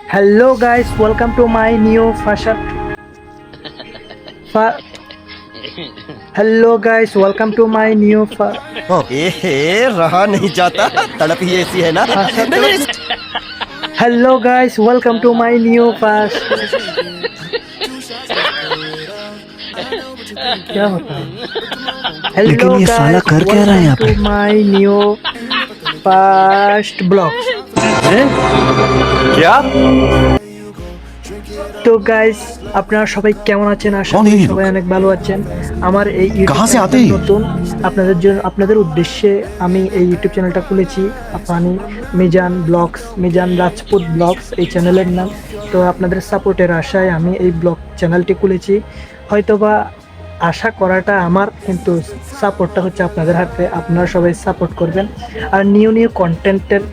Hello guys, welcome to my new fashion. Fa- Hello guys, welcome to my new रहा नहीं जाता तड़प ही ऐसी है ना fashion. नहीं, नहीं, Hello guys, welcome to my new fashion. क्या होता है? Hello लेकिन ये साला guys, कर क्या रहा है यहाँ welcome to my new first blog. क्या তো গাইস আপনারা সবাই কেমন আছেন? আশা कौन है করি ये সবাই অনেক ভালো আছেন। আমার এই ইউটিউব कहाँ से आते চ্যানেল हैं? নতুন, আপনাদের জন্য আপনাদের উদ্দেশ্যে আমি এই ইউটিউব চ্যানেলটা খুলেছি। আপনি মিজান ব্লগস, মিজান রাজপুত ব্লগস এই চ্যানেলের নাম। তো আপনাদের সাপোর্টের আশায় আমি এই ব্লগ চ্যানেলটি খুলেছি। হয়তোবা আশা করাটা আমার, কিন্তু সাপোর্টটা হচ্ছে আপনাদের হাতে। আপনারা সবাই সাপোর্ট করবেন। আর নিউ কন্টেন্টের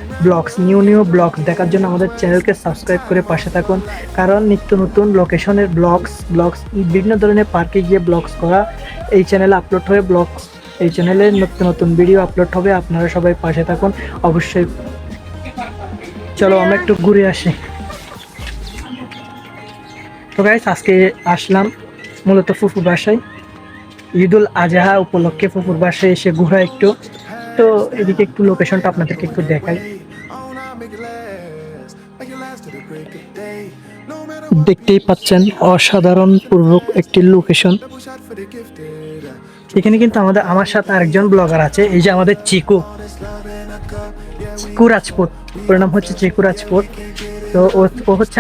নিউ ব্লগস দেখার জন্য আমাদের চ্যানেলকে সাবস্ক্রাইব করে পাশে থাকুন। কারণ নিত্য নতুন লোকেশনের ব্লগস বিভিন্ন ধরনের পার্কে গিয়ে ব্লগস করা এই চ্যানেলে আপলোড হয়ে এই চ্যানেলে নতুন ভিডিও আপলোড হবে। আপনারা সবাই পাশে থাকুন অবশ্যই। চলো আমরা একটু ঘুরে আসি। তো গাইস আজকে আসলাম মূলত ফুফুর বাসায়। ঈদুল আজহা উপলক্ষে ফুফুর বাসায় এসে ঘোরা একটু। তো এদিকে একটু লোকেশনটা আপনাদেরকে একটু দেখাই। দেখতেই পাচ্ছেন অসাধারণ পূর্বক একটি লোকেশন। এখানে কিন্তু আমার সাথে আরেকজন ব্লগার আছে, এই যে আমাদের চিকু রাজপুত, ওর নাম হচ্ছে চিকু রাজপুত। তো ও হচ্ছে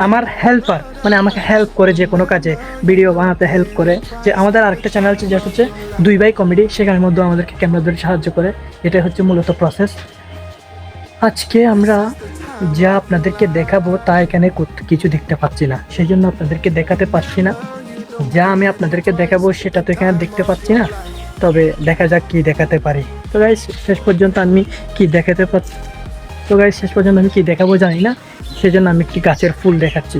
আমার হেল্পার, মানে আমাকে হেল্প করে যে কোনো কাজে, ভিডিও বানাতে হেল্প করে। যে আমাদের আরেকটা চ্যানেল আছে যেটা হচ্ছে 2 ভাই কমেডি, সেখানের মধ্যে আমাদেরকে ক্যামেরা ধরে সাহায্য করে। এটাই হচ্ছে মূলত প্রসেস। আজকে আমরা যা আপনাদেরকে দেখাবো তা এখানে কিছু দেখতে পাচ্ছি না, সেই জন্য আপনাদেরকে দেখাতে পাচ্ছি না। যা আমি আপনাদেরকে দেখাবো সেটা তো এখানে দেখতে পাচ্ছি না। তবে দেখা যাক কি দেখাতে পারি। তো গাইস শেষ পর্যন্ত আমি কি দেখাবো জানি না, সেজন্য আমি একটি গাছের ফুল দেখাচ্ছি।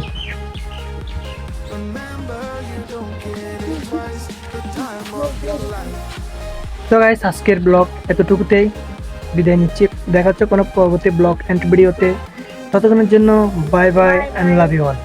তো গাইস আজকের ব্লগ এতটুকুতেই বিদায় নিচ্ছি। দেখা হচ্ছে কোনো পরবর্তী ব্লগ এন্ড ভিডিওতে। ততক্ষণের জন্য bye bye and love you all.